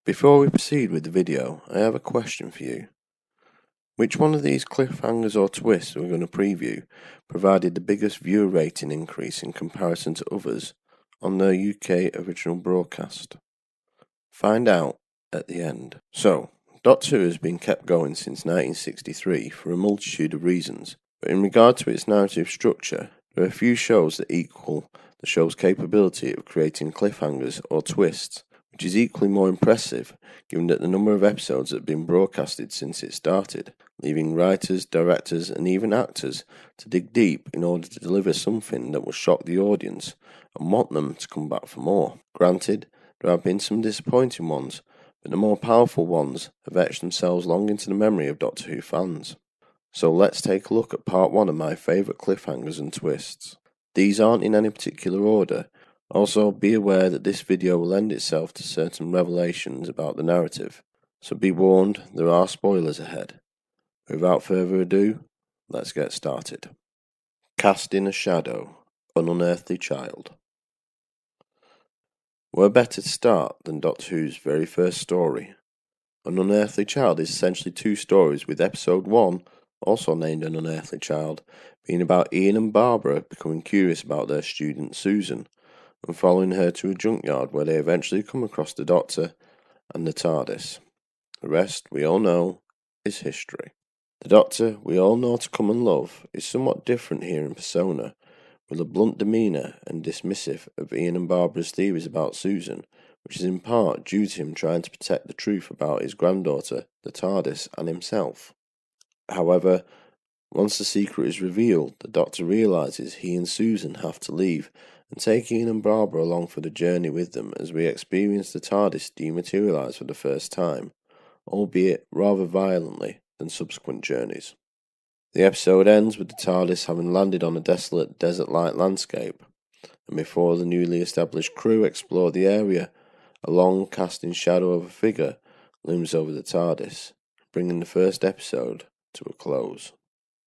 Before we proceed with the video, I have a question for you. Which one of these cliffhangers or twists we're going to preview provided the biggest viewer rating increase in comparison to others on their UK original broadcast? Find out at the end. So, Doctor Who has been kept going since 1963 for a multitude of reasons, but in regard to its narrative structure, there are a few shows that equal the show's capability of creating cliffhangers or twists, which is equally more impressive given that the number of episodes that have been broadcasted since it started, leaving writers, directors and even actors to dig deep in order to deliver something that will shock the audience and want them to come back for more. Granted, there have been some disappointing ones, but the more powerful ones have etched themselves long into the memory of Doctor Who fans. So let's take a look at part 1 of my favourite cliffhangers and twists. These aren't in any particular order. Also, be aware that this video will lend itself to certain revelations about the narrative, so be warned, there are spoilers ahead. Without further ado, let's get started. Cast in a shadow, an unearthly child. Where better to start than Doctor Who's very first story? An Unearthly Child is essentially two stories, with episode 1, also named An Unearthly Child, being about Ian and Barbara becoming curious about their student Susan, and following her to a junkyard where they eventually come across the Doctor and the TARDIS. The rest, we all know, is history. The Doctor, we all know to come and love, is somewhat different here in persona, with a blunt demeanour and dismissive of Ian and Barbara's theories about Susan, which is in part due to him trying to protect the truth about his granddaughter, the TARDIS, and himself. However, once the secret is revealed, the Doctor realises he and Susan have to leave and take Ian and Barbara along for the journey with them as we experience the TARDIS dematerialise for the first time, albeit rather violently than subsequent journeys. The episode ends with the TARDIS having landed on a desolate desert-like landscape, and before the newly established crew explore the area, a long casting shadow of a figure looms over the TARDIS, bringing the first episode to a close.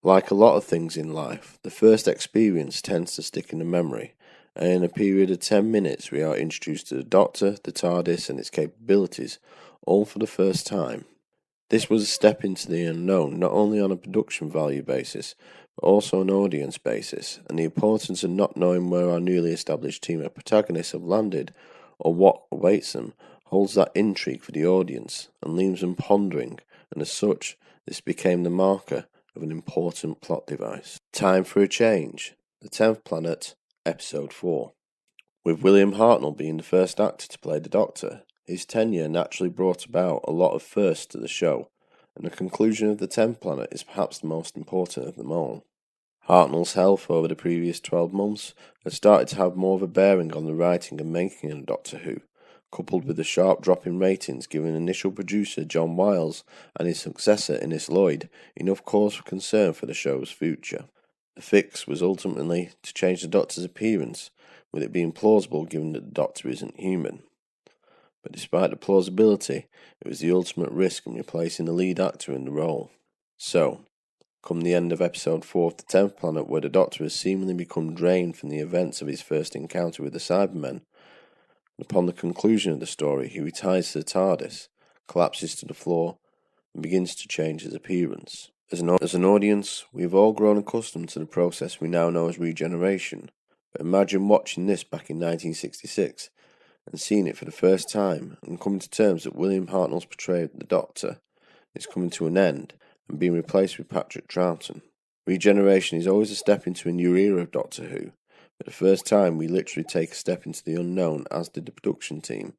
Like a lot of things in life, the first experience tends to stick in the memory, and in a period of 10 minutes we are introduced to the Doctor, the TARDIS and its capabilities, all for the first time. This was a step into the unknown, not only on a production value basis, but also an audience basis, and the importance of not knowing where our newly established team of protagonists have landed, or what awaits them, holds that intrigue for the audience, and leaves them pondering, and as such, this became the marker of an important plot device. Time for a change. The 10th Planet, Episode 4. With William Hartnell being the first actor to play the Doctor, his tenure naturally brought about a lot of firsts to the show, and the conclusion of the 10th Planet is perhaps the most important of them all. Hartnell's health over the previous 12 months had started to have more of a bearing on the writing and making of Doctor Who, coupled with the sharp drop in ratings giving initial producer John Wiles and his successor Innes Lloyd enough cause for concern for the show's future. The fix was ultimately to change the Doctor's appearance, with it being plausible given that the Doctor isn't human. But despite the plausibility, it was the ultimate risk in replacing the lead actor in the role. So, come the end of episode 4 of the 10th Planet, where the Doctor has seemingly become drained from the events of his first encounter with the Cybermen, and upon the conclusion of the story he retires to the TARDIS, collapses to the floor, and begins to change his appearance. As an audience, we have all grown accustomed to the process we now know as regeneration, but imagine watching this back in 1966 and seeing it for the first time and coming to terms that William Hartnell's portrayal of the Doctor is coming to an end and being replaced with Patrick Troughton. Regeneration is always a step into a new era of Doctor Who, but the first time we literally take a step into the unknown, as did the production team,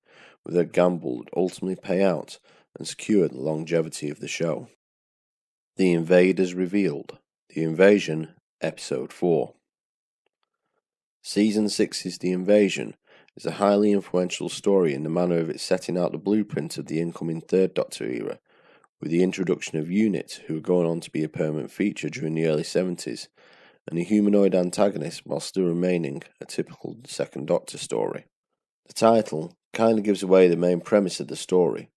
with a gamble that ultimately pay out and secure the longevity of the show. The Invaders Revealed. The Invasion, Episode 4. Season 6's The Invasion is a highly influential story in the manner of its setting out the blueprint of the incoming Third Doctor era, with the introduction of Unit, who were going on to be a permanent feature during the early 70s, and a humanoid antagonist while still remaining a typical Second Doctor story. The title kind of gives away the main premise of the story,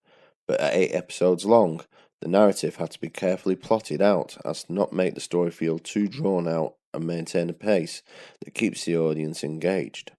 but at 8 episodes long, the narrative had to be carefully plotted out as to not make the story feel too drawn out and maintain a pace that keeps the audience engaged.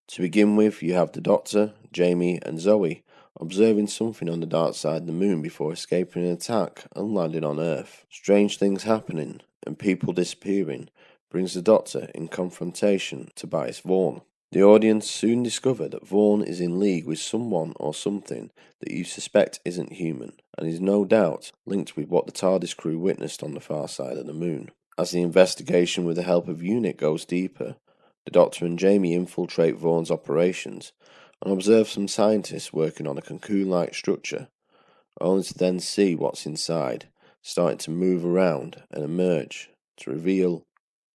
To begin with, you have the Doctor, Jamie and Zoe observing something on the dark side of the moon before escaping an attack and landing on Earth. Strange things happening and people disappearing brings the Doctor in confrontation to Tobias Vaughn. The audience soon discover that Vaughn is in league with someone or something that you suspect isn't human, and is no doubt linked with what the TARDIS crew witnessed on the far side of the moon. As the investigation with the help of UNIT goes deeper, the Doctor and Jamie infiltrate Vaughn's operations and observe some scientists working on a cocoon-like structure, only to then see what's inside, starting to move around and emerge to reveal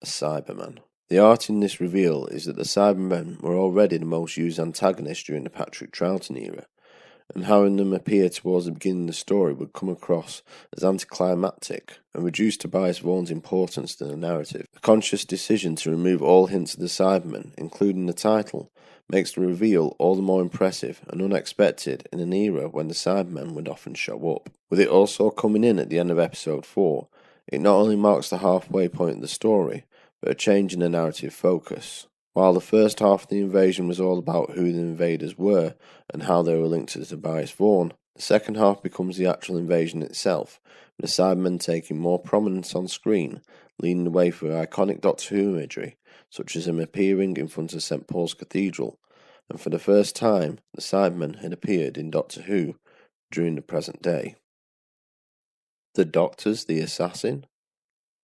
a Cyberman. The art in this reveal is that the Cybermen were already the most used antagonists during the Patrick Troughton era, and having them appear towards the beginning of the story would come across as anticlimactic and reduce Tobias Vaughn's importance to the narrative. A conscious decision to remove all hints of the Cybermen, including the title, makes the reveal all the more impressive and unexpected in an era when the Cybermen would often show up. With it also coming in at the end of episode 4, it not only marks the halfway point of the story, but a change in the narrative focus. While the first half of the invasion was all about who the invaders were and how they were linked to Tobias Vaughn, the second half becomes the actual invasion itself, with the Cybermen taking more prominence on screen, leading the way for iconic Doctor Who imagery, such as him appearing in front of St. Paul's Cathedral, and for the first time the Cybermen had appeared in Doctor Who during the present day. The Doctor's the Assassin?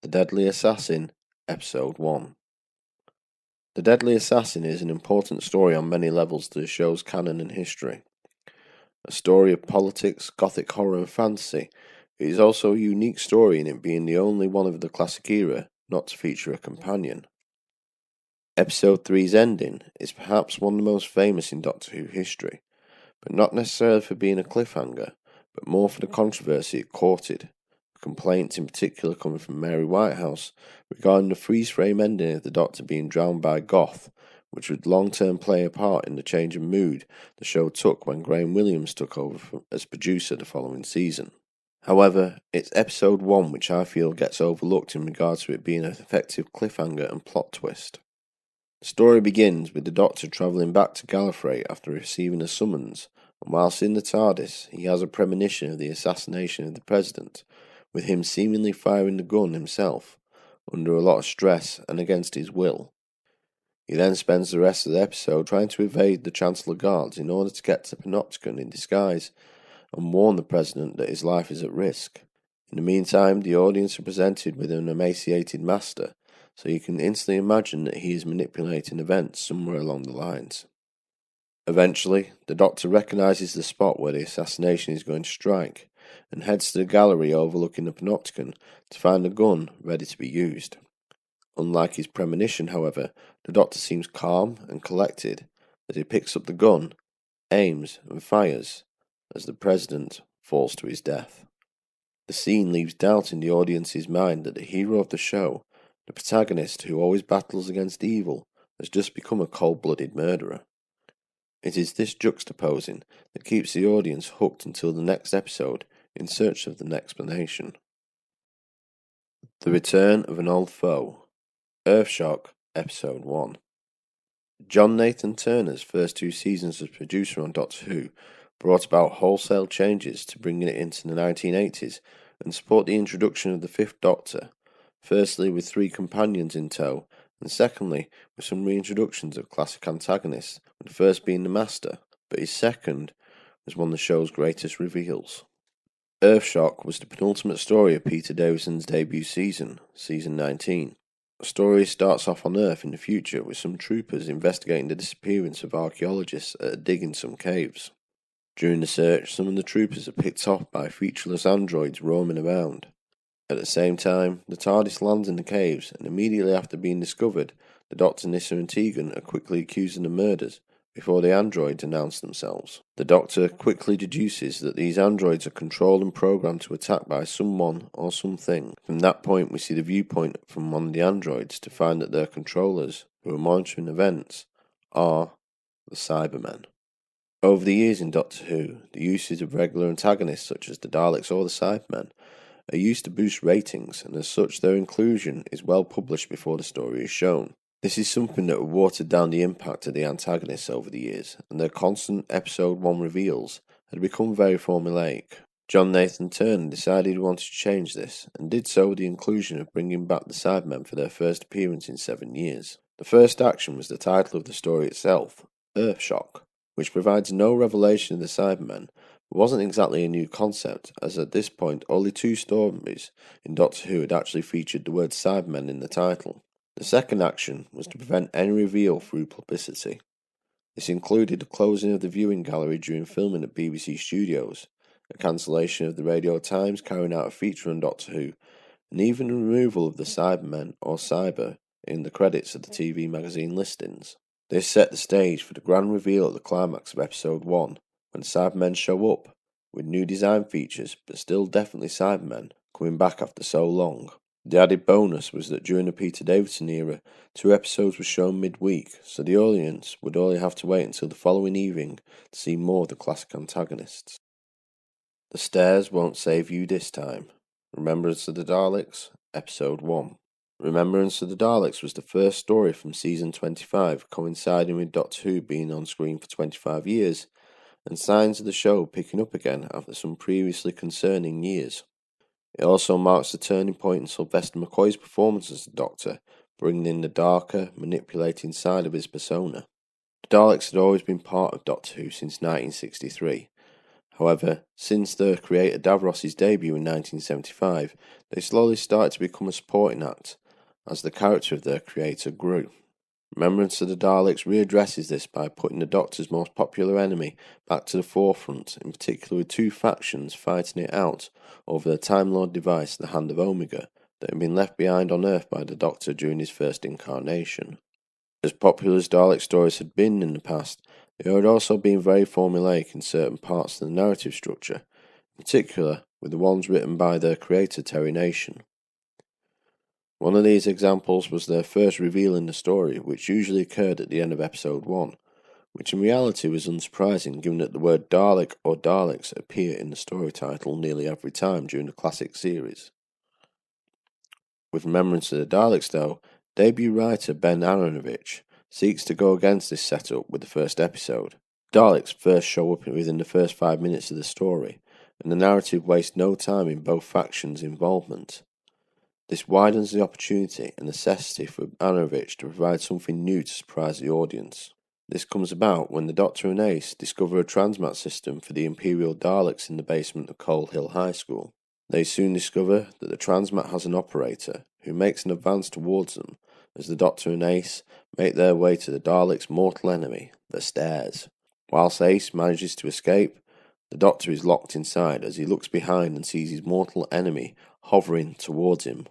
The Deadly Assassin, Episode 1. The Deadly Assassin is an important story on many levels to the show's canon and history. A story of politics, gothic horror and fantasy, it is also a unique story in it being the only one of the classic era not to feature a companion. Episode 3's ending is perhaps one of the most famous in Doctor Who history, but not necessarily for being a cliffhanger, but more for the controversy it courted. Complaints in particular coming from Mary Whitehouse regarding the freeze-frame ending of the Doctor being drowned by Goth, which would long-term play a part in the change of mood the show took when Graham Williams took over as producer the following season. However, it's episode 1 which I feel gets overlooked in regards to it being an effective cliffhanger and plot twist. The story begins with the Doctor travelling back to Gallifrey after receiving a summons, and whilst in the TARDIS he has a premonition of the assassination of the President, with him seemingly firing the gun himself, under a lot of stress and against his will. He then spends the rest of the episode trying to evade the Chancellor Guards in order to get to Panopticon in disguise and warn the President that his life is at risk. In the meantime, the audience are presented with an emaciated Master, so you can instantly imagine that he is manipulating events somewhere along the lines. Eventually, the Doctor recognises the spot where the assassination is going to strike, and heads to the gallery overlooking the Panopticon to find a gun ready to be used. Unlike his premonition, however, the Doctor seems calm and collected as he picks up the gun, aims and fires as the President falls to his death. The scene leaves doubt in the audience's mind that the hero of the show, the protagonist who always battles against evil, has just become a cold-blooded murderer. It is this juxtaposing that keeps the audience hooked until the next episode in search of an explanation. The Return of an Old Foe, Earthshock, Episode 1. John Nathan Turner's first 2 seasons as producer on Doctor Who brought about wholesale changes to bringing it into the 1980s and support the introduction of the Fifth Doctor, firstly with 3 companions in tow, and secondly with some reintroductions of classic antagonists, with the first being the Master, but his second was one of the show's greatest reveals. Earthshock was the penultimate story of Peter Davison's debut season, Season 19. The story starts off on Earth in the future with some troopers investigating the disappearance of archaeologists at a dig in some caves. During the search, some of the troopers are picked off by featureless androids roaming around. At the same time, the TARDIS lands in the caves, and immediately after being discovered, the Doctor, Nyssa and Tegan are quickly accused of the murders, before the androids announce themselves. The Doctor quickly deduces that these androids are controlled and programmed to attack by someone or something. From that point, we see the viewpoint from one of the androids to find that their controllers, who are monitoring events, are the Cybermen. Over the years in Doctor Who, the uses of regular antagonists such as the Daleks or the Cybermen are used to boost ratings, and as such their inclusion is well published before the story is shown. This is something that would water down the impact of the antagonists over the years, and their constant episode 1 reveals had become very formulaic. John Nathan Turner decided he wanted to change this, and did so with the inclusion of bringing back the Cybermen for their first appearance in 7 years. The first action was the title of the story itself, Earthshock, which provides no revelation of the Cybermen, but wasn't exactly a new concept, as at this point only 2 stories in Doctor Who had actually featured the word Cybermen in the title. The second action was to prevent any reveal through publicity. This included the closing of the viewing gallery during filming at BBC Studios, a cancellation of the Radio Times carrying out a feature on Doctor Who, and even the removal of the Cybermen or Cyber in the credits of the TV magazine listings. This set the stage for the grand reveal at the climax of episode 1, when Cybermen show up, with new design features but still definitely Cybermen, coming back after so long. The added bonus was that during the Peter Davison era, 2 episodes were shown midweek, so the audience would only have to wait until the following evening to see more of the classic antagonists. The Stairs Won't Save You This Time. Remembrance of the Daleks, Episode 1. Remembrance of the Daleks was the first story from Season 25, coinciding with Doctor Who being on screen for 25 years, and signs of the show picking up again after some previously concerning years. It also marks the turning point in Sylvester McCoy's performance as the Doctor, bringing in the darker, manipulating side of his persona. The Daleks had always been part of Doctor Who since 1963. However, since their creator Davros's debut in 1975, they slowly started to become a supporting act, as the character of their creator grew. Remembrance of the Daleks readdresses this by putting the Doctor's most popular enemy back to the forefront, in particular with 2 factions fighting it out over the Time Lord device, the Hand of Omega, that had been left behind on Earth by the Doctor during his first incarnation. As popular as Dalek stories had been in the past, they had also been very formulaic in certain parts of the narrative structure, in particular with the ones written by their creator Terry Nation. One of these examples was their first reveal in the story, which usually occurred at the end of episode 1, which in reality was unsurprising given that the word Dalek or Daleks appear in the story title nearly every time during the classic series. With Remembrance of the Daleks though, debut writer Ben Aronovich seeks to go against this setup with the first episode. Daleks first show up within the first 5 minutes of the story, and the narrative wastes no time in both factions' involvement. This widens the opportunity and necessity for Aronovich to provide something new to surprise the audience. This comes about when the Doctor and Ace discover a transmat system for the Imperial Daleks in the basement of Coal Hill High School. They soon discover that the transmat has an operator who makes an advance towards them as the Doctor and Ace make their way to the Daleks' mortal enemy, the Stairs. Whilst Ace manages to escape, the Doctor is locked inside as he looks behind and sees his mortal enemy hovering towards him.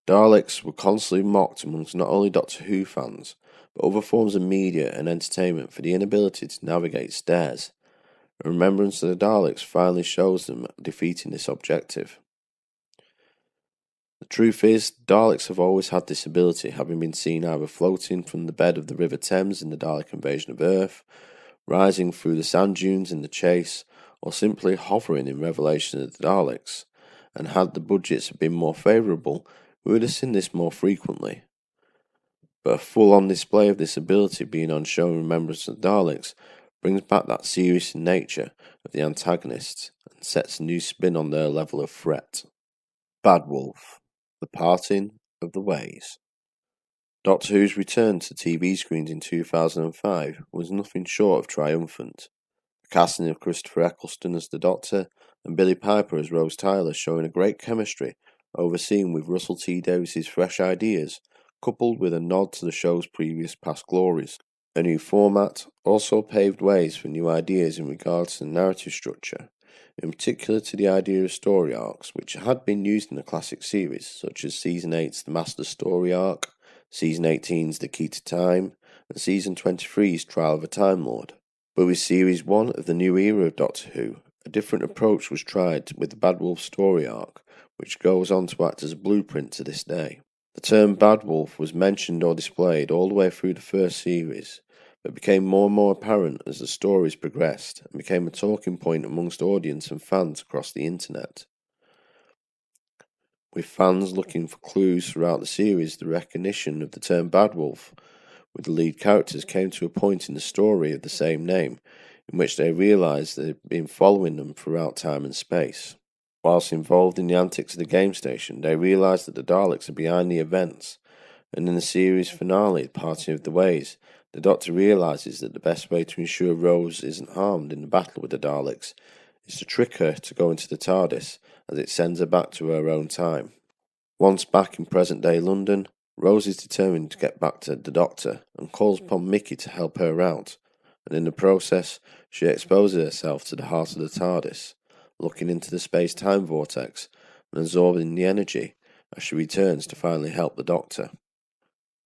Daleks were constantly mocked amongst not only Doctor Who fans, but other forms of media and entertainment for the inability to navigate stairs, and Remembrance of the Daleks finally shows them defeating this objective. The truth is, Daleks have always had this ability, having been seen either floating from the bed of the River Thames in the Dalek invasion of Earth, rising through the sand dunes in The Chase, or simply hovering in Revelation of the Daleks, and had the budgets been more favourable, we would have seen this more frequently. But a full-on display of this ability being on show in Remembrance of the Daleks brings back that serious nature of the antagonists and sets a new spin on their level of threat. Bad Wolf, The Parting of the Ways. Doctor Who's return to TV screens in 2005 was nothing short of triumphant. The casting of Christopher Eccleston as the Doctor and Billie Piper as Rose Tyler showing a great chemistry, overseen with Russell T Davies's fresh ideas, coupled with a nod to the show's previous past glories. A new format also paved ways for new ideas in regards to the narrative structure, in particular to the idea of story arcs, which had been used in the classic series, such as Season 8's The Master Story Arc, Season 18's The Key to Time, and Season 23's Trial of a Time Lord. But with Series 1 of the new era of Doctor Who, a different approach was tried with the Bad Wolf story arc, which goes on to act as a blueprint to this day. The term Bad Wolf was mentioned or displayed all the way through the first series, but became more and more apparent as the stories progressed and became a talking point amongst audience and fans across the internet. With fans looking for clues throughout the series, the recognition of the term Bad Wolf with the lead characters came to a point in the story of the same name, in which they realise they've been following them throughout time and space. Whilst involved in the antics of the game station, they realise that the Daleks are behind the events, and in the series finale, Parting of the Ways, the Doctor realises that the best way to ensure Rose isn't harmed in the battle with the Daleks is to trick her to go into the TARDIS, as it sends her back to her own time. Once back in present-day London, Rose is determined to get back to the Doctor and calls upon Mickey to help her out, and in the process, she exposes herself to the heart of the TARDIS, looking into the space-time vortex and absorbing the energy as she returns to finally help the Doctor.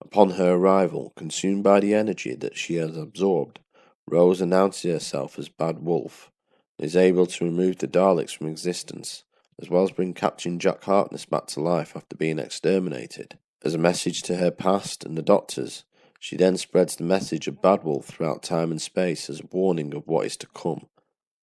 Upon her arrival, consumed by the energy that she has absorbed, Rose announces herself as Bad Wolf and is able to remove the Daleks from existence, as well as bring Captain Jack Harkness back to life after being exterminated. As a message to her past and the Doctor's, she then spreads the message of Bad Wolf throughout time and space as a warning of what is to come,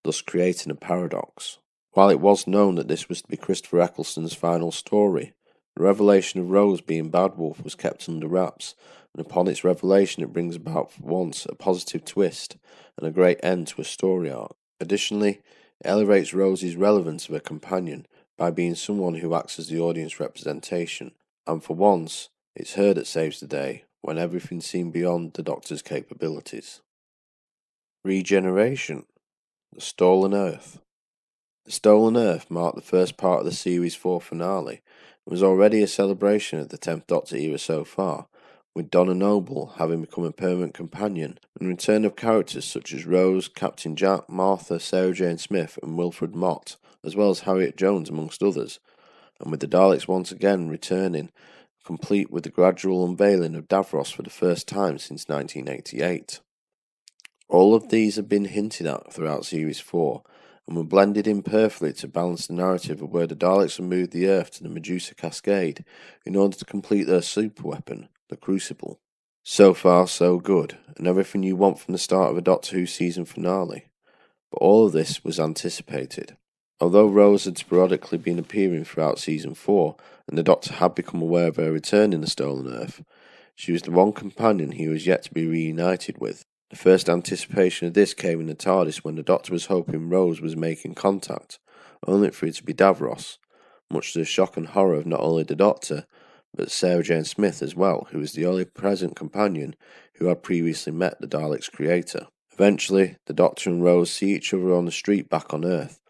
thus creating a paradox. While it was known that this was to be Christopher Eccleston's final story, the revelation of Rose being Bad Wolf was kept under wraps, and upon its revelation it brings about for once a positive twist and a great end to a story arc. Additionally, it elevates Rose's relevance of her companion by being someone who acts as the audience representation, and for once, it's her that saves the day when everything seemed beyond the Doctor's capabilities. Regeneration, the Stolen Earth. The Stolen Earth marked the first part of the Series 4 finale and was already a celebration of the 10th Doctor era so far, with Donna Noble having become a permanent companion, and return of characters such as Rose, Captain Jack, Martha, Sarah Jane Smith and Wilfred Mott, as well as Harriet Jones amongst others, and with the Daleks once again returning, complete with the gradual unveiling of Davros for the first time since 1988. All of these have been hinted at throughout Series 4, and were blended in perfectly to balance the narrative of where the Daleks have moved the Earth to the Medusa Cascade in order to complete their superweapon, the Crucible. So far, so good, and everything you want from the start of a Doctor Who season finale. But all of this was anticipated. Although Rose had sporadically been appearing throughout Season 4, and the Doctor had become aware of her return in the Stolen Earth, she was the one companion he was yet to be reunited with. The first anticipation of this came in the TARDIS when the Doctor was hoping Rose was making contact, only for it to be Davros, much to the shock and horror of not only the Doctor, but Sarah Jane Smith as well, who was the only present companion who had previously met the Daleks' creator. Eventually, the Doctor and Rose see each other on the street back on Earth.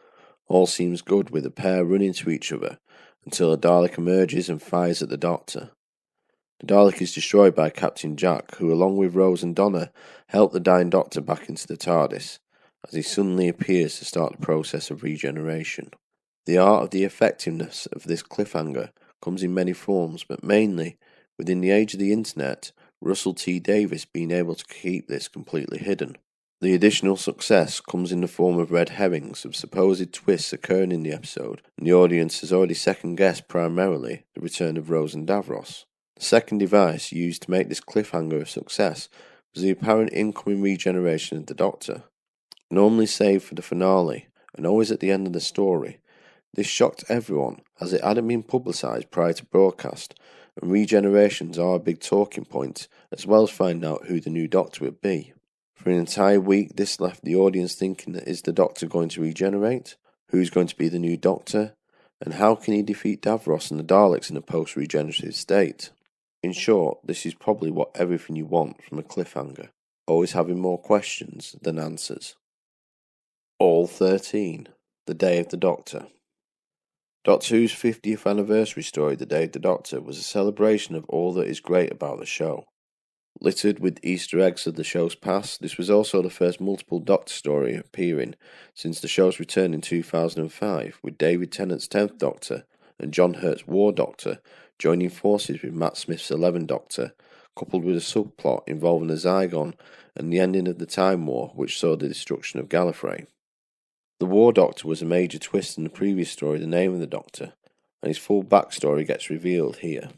All seems good with the pair running to each other, until a Dalek emerges and fires at the Doctor. The Dalek is destroyed by Captain Jack, who along with Rose and Donna help the dying Doctor back into the TARDIS, as he suddenly appears to start the process of regeneration. The art of the effectiveness of this cliffhanger comes in many forms, but mainly, within the age of the internet, Russell T Davies being able to keep this completely hidden. The additional success comes in the form of red herrings of supposed twists occurring in the episode, and the audience has already second-guessed primarily the return of Rose and Davros. The second device used to make this cliffhanger a success was the apparent incoming regeneration of the Doctor. Normally saved for the finale, and always at the end of the story, this shocked everyone as it hadn't been publicised prior to broadcast, and regenerations are a big talking point, as well as finding out who the new Doctor would be. For an entire week this left the audience thinking that is the Doctor going to regenerate? Who's going to be the new Doctor? And how can he defeat Davros and the Daleks in a post-regenerative state? In short, this is probably what everything you want from a cliffhanger, always having more questions than answers. All 13, The Day of the Doctor. Doctor Who's 50th anniversary story, The Day of the Doctor, was a celebration of all that is great about the show. Littered with Easter eggs of the show's past, this was also the first multiple Doctor story appearing since the show's return in 2005, with David Tennant's 10th Doctor and John Hurt's War Doctor joining forces with Matt Smith's 11th Doctor, coupled with a subplot involving a Zygon and the ending of the Time War, which saw the destruction of Gallifrey. The War Doctor was a major twist in the previous story, The Name of the Doctor, and his full backstory gets revealed here.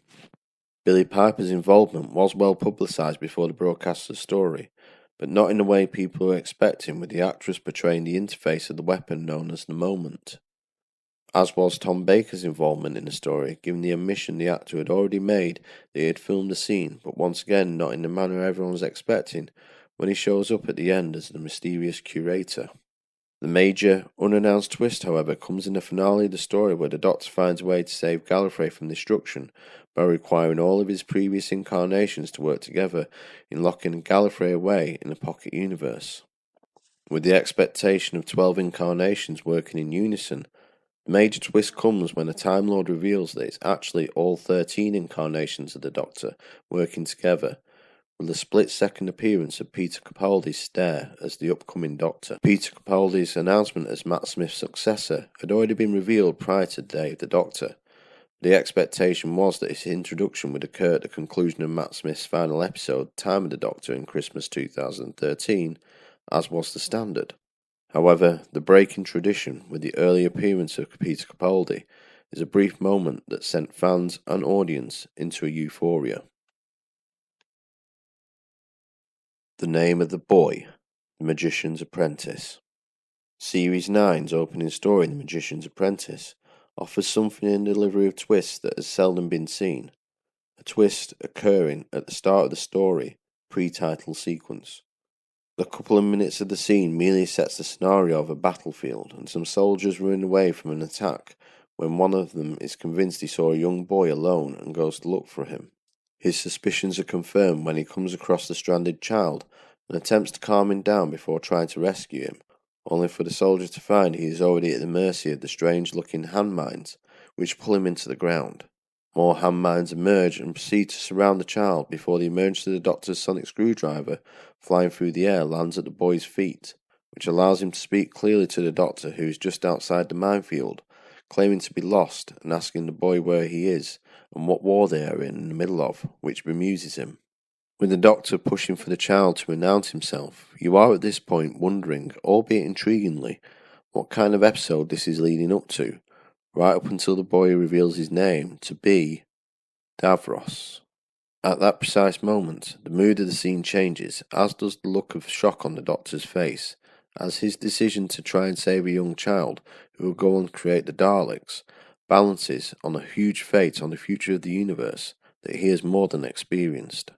Billie Piper's involvement was well publicised before the broadcast of the story, but not in the way people were expecting, with the actress portraying the interface of the weapon known as the Moment. As was Tom Baker's involvement in the story, given the admission the actor had already made that he had filmed the scene, but once again not in the manner everyone was expecting, when he shows up at the end as the mysterious curator. The major, unannounced twist, however, comes in the finale of the story where the Doctor finds a way to save Gallifrey from destruction by requiring all of his previous incarnations to work together in locking Gallifrey away in a pocket universe. With the expectation of 12 incarnations working in unison, the major twist comes when a Time Lord reveals that it's actually all 13 incarnations of the Doctor working together, with a split-second appearance of Peter Capaldi's stare as the upcoming Doctor. Peter Capaldi's announcement as Matt Smith's successor had already been revealed prior to the day of the Doctor. The expectation was that his introduction would occur at the conclusion of Matt Smith's final episode, Time of the Doctor, in Christmas 2013, as was the standard. However, the break in tradition with the early appearance of Peter Capaldi is a brief moment that sent fans and audience into a euphoria. The name of the boy, The Magician's Apprentice. Series 9's opening story, The Magician's Apprentice, offers something in the delivery of twists that has seldom been seen. A twist occurring at the start of the story, pre-title sequence. The couple of minutes of the scene merely sets the scenario of a battlefield and some soldiers running away from an attack when one of them is convinced he saw a young boy alone and goes to look for him. His suspicions are confirmed when he comes across the stranded child and attempts to calm him down before trying to rescue him, only for the soldier to find he is already at the mercy of the strange-looking hand mines, which pull him into the ground. More hand mines emerge and proceed to surround the child before the emergence of the Doctor's sonic screwdriver flying through the air lands at the boy's feet, which allows him to speak clearly to the Doctor, who is just outside the minefield, claiming to be lost and asking the boy where he is and what war they are in the middle of, which bemuses him. With the Doctor pushing for the child to announce himself, you are at this point wondering, albeit intriguingly, what kind of episode this is leading up to, right up until the boy reveals his name to be Davros. At that precise moment, the mood of the scene changes, as does the look of shock on the Doctor's face, as his decision to try and save a young child who will go on to create the Daleks balances on a huge fate on the future of the universe that he has more than experienced.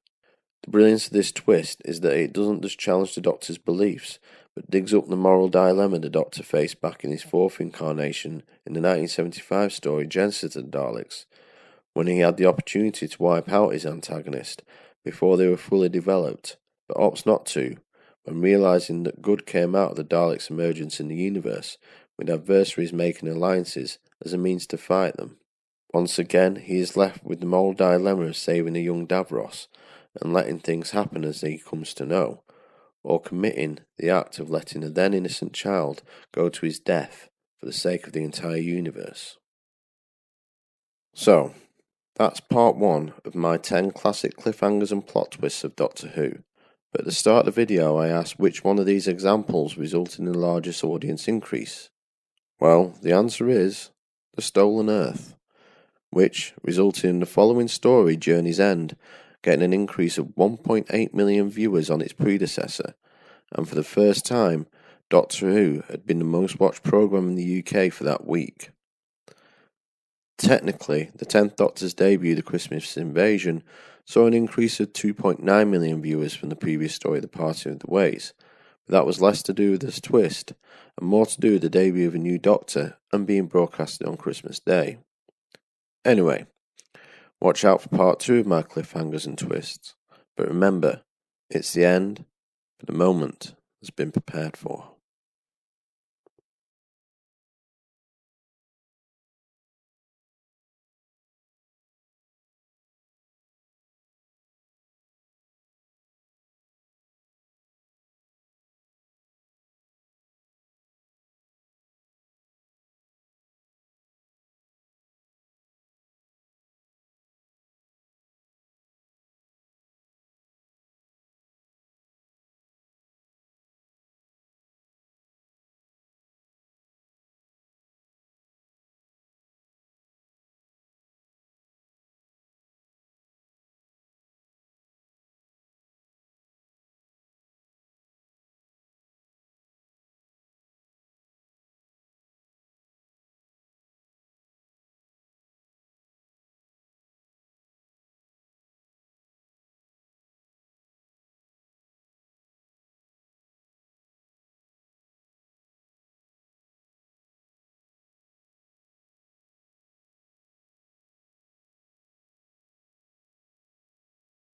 The brilliance of this twist is that it doesn't just challenge the Doctor's beliefs, but digs up the moral dilemma the Doctor faced back in his fourth incarnation in the 1975 story Genesis of the Daleks, when he had the opportunity to wipe out his antagonist before they were fully developed, but opts not to, when realising that good came out of the Daleks' emergence in the universe, with adversaries making alliances as a means to fight them. Once again, he is left with the moral dilemma of saving a young Davros and letting things happen as he comes to know, or committing the act of letting a then innocent child go to his death for the sake of the entire universe. So, that's part 1 of my 10 classic cliffhangers and plot twists of Doctor Who. But at the start of the video I asked which one of these examples resulted in the largest audience increase. Well, the answer is The Stolen Earth, which resulted in the following story, Journey's End, getting an increase of 1.8 million viewers on its predecessor, and for the first time, Doctor Who had been the most watched programme in the UK for that week. Technically, the 10th Doctor's debut, The Christmas Invasion, saw an increase of 2.9 million viewers from the previous story, The Parting of the Ways, but that was less to do with this twist, and more to do with the debut of a new Doctor and being broadcasted on Christmas Day. Anyway, watch out for part 2 of my cliffhangers and twists, but remember, it's the end, but the moment has been prepared for.